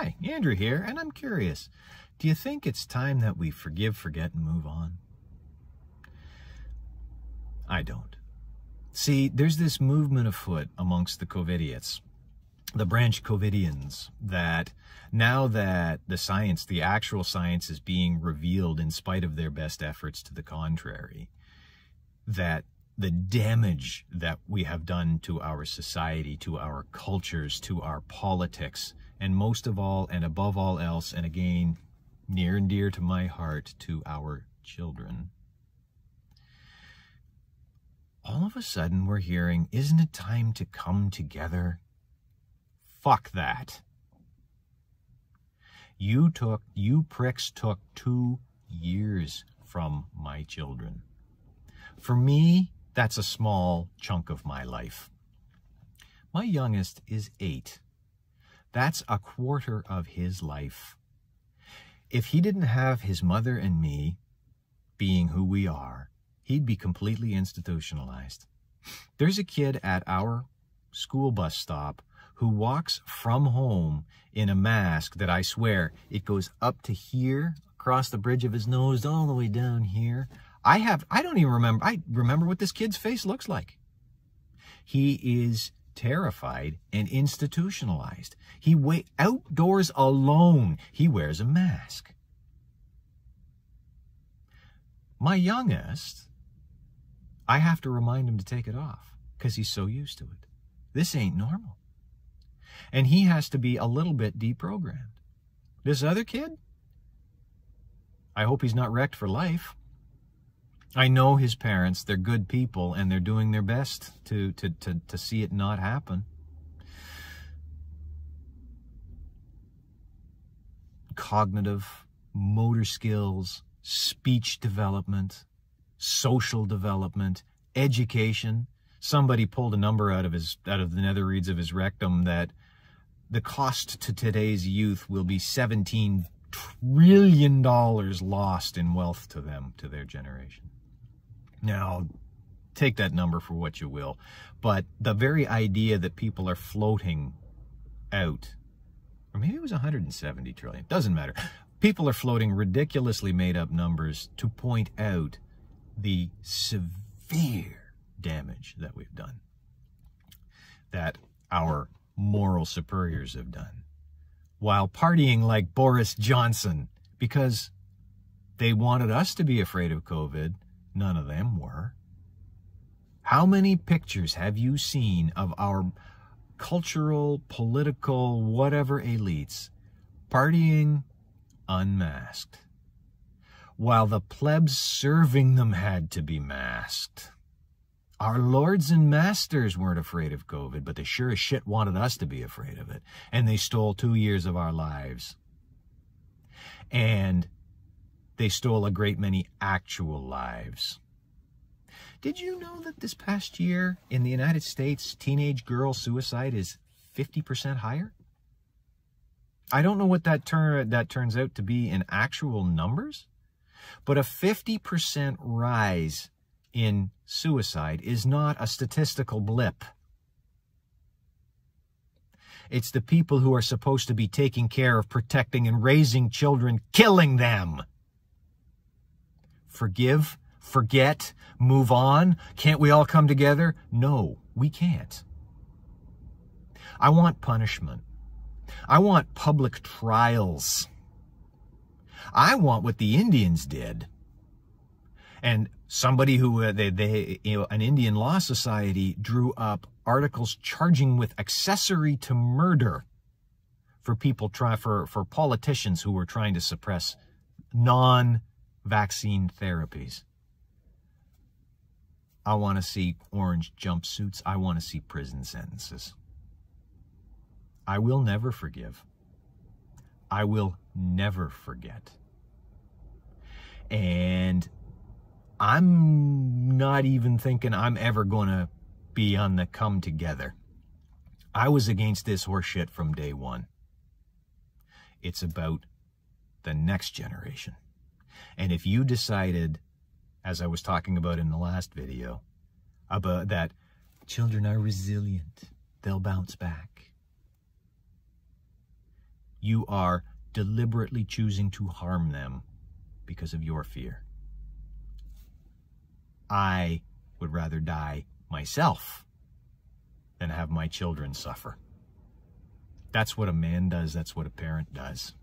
Hi, Andrew here, and I'm curious. Do you think it's time that we forgive, forget, and move on? I don't. See, there's this movement afoot amongst the COVIDiots, the branch COVIDians, that now that the science, the actual science, is being revealed in spite of their best efforts to the contrary, that the damage that we have done to our society, to our cultures, to our politics, and most of all, and above all else, and again, near and dear to my heart, to our children. All of a sudden, we're hearing, isn't it time to come together? Fuck that. You pricks took 2 years from my children. For me, that's a small chunk of my life. My youngest is 8. That's a quarter of his life. If he didn't have his mother and me being who we are, he'd be completely institutionalized. There's a kid at our school bus stop who walks from home in a mask that I swear it goes up to here, across the bridge of his nose, all the way down here. I don't even remember. I remember what this kid's face looks like. He is terrified and institutionalized. Outdoors alone, he wears a mask. My youngest, I have to remind him to take it off because he's so used to it. This ain't normal. And he has to be a little bit deprogrammed. This other kid, I hope he's not wrecked for life. I know his parents, they're good people, and they're doing their best to see it not happen. Cognitive, motor skills, speech development, social development, education. Somebody pulled a number out of the nether reeds of his rectum that the cost to today's youth will be $17 trillion lost in wealth to them, to their generation. Now, take that number for what you will, but the very idea that people are floating out, or maybe it was 170 trillion, doesn't matter. People are floating ridiculously made up numbers to point out the severe damage that we've done, that our moral superiors have done, while partying like Boris Johnson, because they wanted us to be afraid of COVID. None of them were. How many pictures have you seen of our cultural, political, whatever elites partying unmasked, while the plebs serving them had to be masked? Our lords and masters weren't afraid of COVID, but they sure as shit wanted us to be afraid of it. And they stole 2 years of our lives. And they stole a great many actual lives. Did you know that this past year in the United States, teenage girl suicide is 50% higher? I don't know what that turns out to be in actual numbers, but a 50% rise in suicide is not a statistical blip. It's the people who are supposed to be taking care of, protecting, and raising children, killing them. Forgive, forget, move on. Can't we all come together? No, we can't. I want punishment. I want public trials. I want what the Indians did. And somebody who, an Indian Law Society drew up articles charging with accessory to murder for for politicians who were trying to suppress non-vaccine therapies. I want to see orange jumpsuits. I want to see prison sentences. I will never forgive. I will never forget. And I'm not even thinking I'm ever going to be on the come together. I was against this horse shit from day one. It's about the next generation. And if you decided, as I was talking about in the last video, about that children are resilient, they'll bounce back. You are deliberately choosing to harm them because of your fear. I would rather die myself than have my children suffer. That's what a man does. That's what a parent does.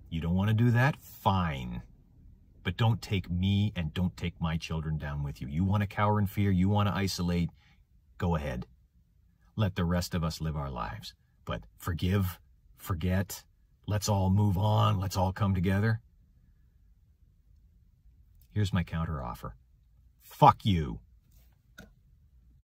You don't want to do that? Fine. But don't take me and don't take my children down with you. You want to cower in fear? You want to isolate? Go ahead. Let the rest of us live our lives. But forgive, forget, let's all move on, let's all come together. Here's my counter offer. Fuck you.